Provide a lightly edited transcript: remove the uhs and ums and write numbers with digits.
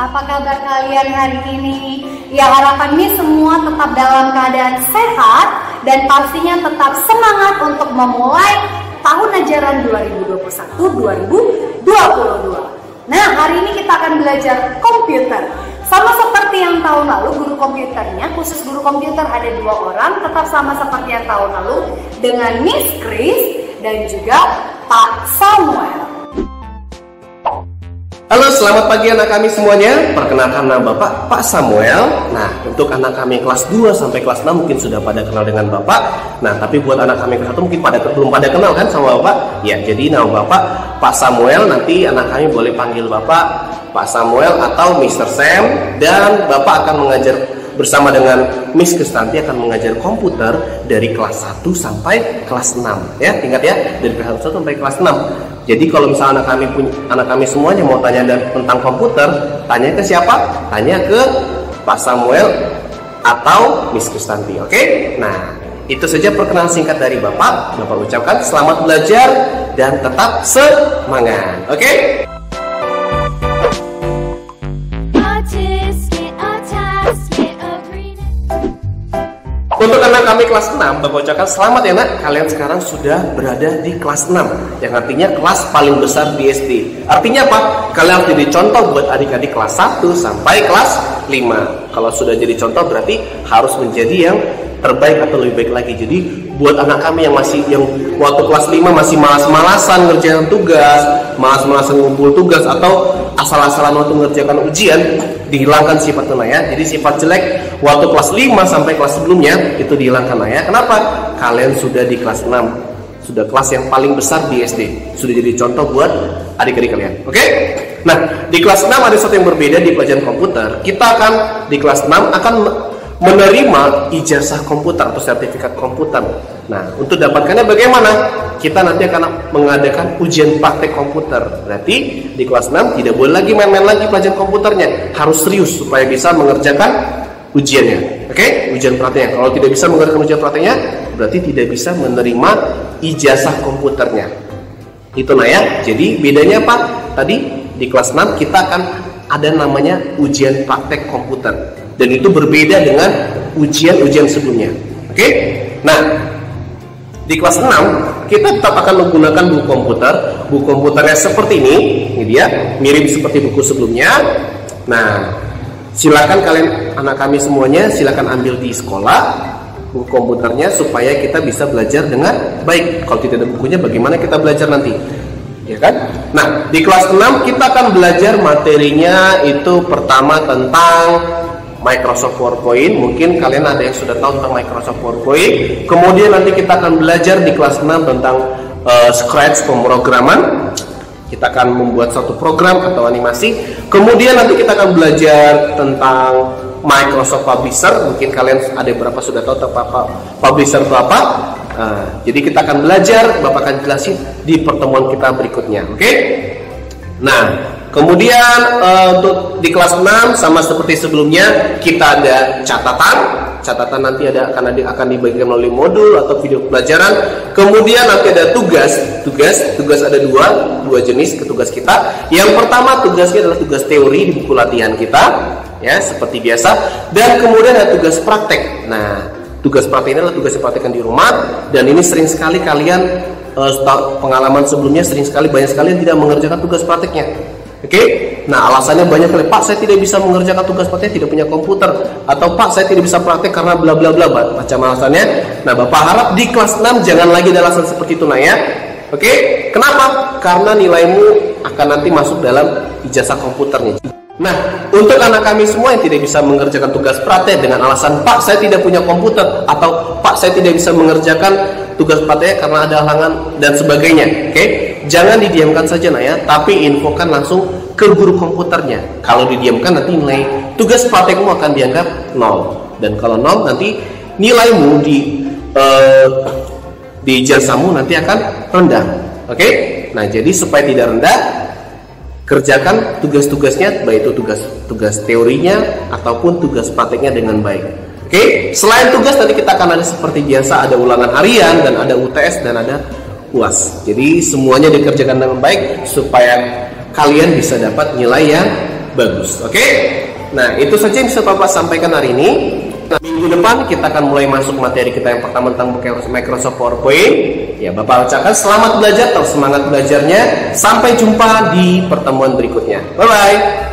Apa kabar kalian hari ini? Ya, harapannya semua tetap dalam keadaan sehat dan pastinya tetap semangat untuk memulai tahun ajaran 2021-2022. Nah, hari ini kita akan belajar komputer. Sama seperti yang tahun lalu, guru komputernya, khusus guru komputer ada 2 orang, tetap sama seperti yang tahun lalu dengan Miss Chris dan juga Pak Samuel. Halo, selamat pagi anak kami semuanya. Perkenalkan nama Bapak, Pak Samuel. Nah, untuk anak kami kelas 2 sampai kelas 6 mungkin sudah pada kenal dengan Bapak. Nah, tapi buat anak kami kelas 1 mungkin belum pada kenal kan sama Bapak? Ya, jadi nama Bapak Pak Samuel. Nanti anak kami boleh panggil Bapak Pak Samuel atau Mr. Sam. Dan Bapak akan mengajar bersama dengan Miss Kristanti akan mengajar komputer dari kelas 1 sampai kelas 6. Ya, ingat ya, dari kelas 1 sampai kelas 6. Jadi kalau misalnya anak kami semuanya mau tanya tentang komputer, tanya ke siapa? Tanya ke Pak Samuel atau Miss Kristanti. Oke? Nah, itu saja perkenalan singkat dari Bapak. Bapak ucapkan selamat belajar dan tetap semangat. Oke? Untuk anak kami kelas 6, Bapak ucapkan selamat ya nak. Kalian sekarang sudah berada di kelas 6, yang artinya kelas paling besar di SD. Artinya apa? Kalian harus jadi contoh buat adik-adik kelas 1 sampai kelas 5. Kalau sudah jadi contoh berarti harus menjadi yang terbaik atau lebih baik lagi. Jadi buat anak kami yang waktu kelas 5 masih malas-malasan ngerjain tugas, malas-malasan ngumpul tugas, atau asal-asalan waktu ngerjakan ujian, dihilangkan sifat itu ya. Jadi sifat jelek waktu kelas 5 sampai kelas sebelumnya itu dihilangkan ya. Kenapa? Kalian sudah di kelas 6, sudah kelas yang paling besar di SD, sudah jadi contoh buat adik-adik kalian. Oke? Nah, di kelas 6 ada sesuatu yang berbeda di pelajaran komputer. Kita akan di kelas 6 akan menerima ijazah komputer atau sertifikat komputer. Nah, untuk dapatkannya bagaimana? Kita nanti akan mengadakan ujian praktek komputer. Berarti di kelas 6 tidak boleh lagi main-main lagi pelajaran komputernya. Harus serius supaya bisa mengerjakan ujiannya. Oke? Ujian prakteknya. Kalau tidak bisa mengerjakan ujian prakteknya, berarti tidak bisa menerima ijazah komputernya. Itu ya. Jadi bedanya apa? Tadi di kelas 6 kita akan ada namanya ujian praktek komputer. Dan itu berbeda dengan ujian-ujian sebelumnya. Oke? Nah, di kelas 6 kita tetap akan menggunakan buku komputer. Buku komputernya seperti ini dia, mirip seperti buku sebelumnya. Nah, silakan kalian, anak kami semuanya, silakan ambil di sekolah buku komputernya supaya kita bisa belajar dengan baik. Kalau tidak ada bukunya, bagaimana kita belajar nanti? Ya kan? Nah, di kelas 6 kita akan belajar materinya itu pertama tentang Microsoft PowerPoint. Mungkin kalian ada yang sudah tahu tentang Microsoft PowerPoint. Kemudian nanti kita akan belajar di kelas 6 tentang Scratch, pemrograman. Kita akan membuat satu program atau animasi. Kemudian nanti kita akan belajar tentang Microsoft Publisher. Mungkin kalian ada beberapa sudah tahu tentang Publisher itu apa. Jadi kita akan belajar, Bapak akan jelasin di pertemuan kita berikutnya. Oke? Nah, kemudian untuk di kelas 6 sama seperti sebelumnya kita ada catatan nanti akan dibagikan melalui modul atau video pelajaran. Kemudian nanti ada tugas ada dua jenis tugas kita. Yang pertama tugasnya adalah tugas teori di buku latihan kita ya seperti biasa, dan kemudian ada tugas praktek. Nah, tugas praktek ini adalah tugas yang praktekkan di rumah, dan ini sering sekali kalian pengalaman sebelumnya banyak sekali yang tidak mengerjakan tugas prakteknya. Oke? Nah, alasannya banyak kali. Pak, saya tidak bisa mengerjakan tugas praktek, tidak punya komputer, atau Pak, saya tidak bisa praktek karena bla bla bla, macam alasannya. Nah, Bapak harap di kelas 6 jangan lagi ada alasan seperti itu ya. Oke? Kenapa? Karena nilaimu akan nanti masuk dalam ijazah komputernya. Nah, untuk anak kami semua yang tidak bisa mengerjakan tugas praktek dengan alasan Pak, saya tidak punya komputer, atau Pak, saya tidak bisa mengerjakan tugas praktek karena ada halangan dan sebagainya. Oke? Jangan didiamkan saja ya, tapi infokan langsung ke guru komputernya. Kalau didiamkan nanti nilai tugas praktekmu akan dianggap 0. Dan kalau 0 nanti nilaimu di ijazahmu nanti akan rendah. Oke? Nah, jadi supaya tidak rendah, kerjakan tugas-tugasnya, baik itu tugas teorinya ataupun tugas prakteknya dengan baik. Oke? Selain tugas tadi kita akan ada seperti biasa, ada ulangan harian dan ada UTS dan ada UAS. Jadi semuanya dikerjakan dengan baik supaya kalian bisa dapat nilai yang bagus. Oke? Nah, itu saja yang bisa Bapak sampaikan hari ini. Nah, minggu depan kita akan mulai masuk materi kita yang pertama tentang Microsoft PowerPoint. Ya, Bapak ucapkan selamat belajar, terus semangat belajarnya. Sampai jumpa di pertemuan berikutnya. Bye-bye.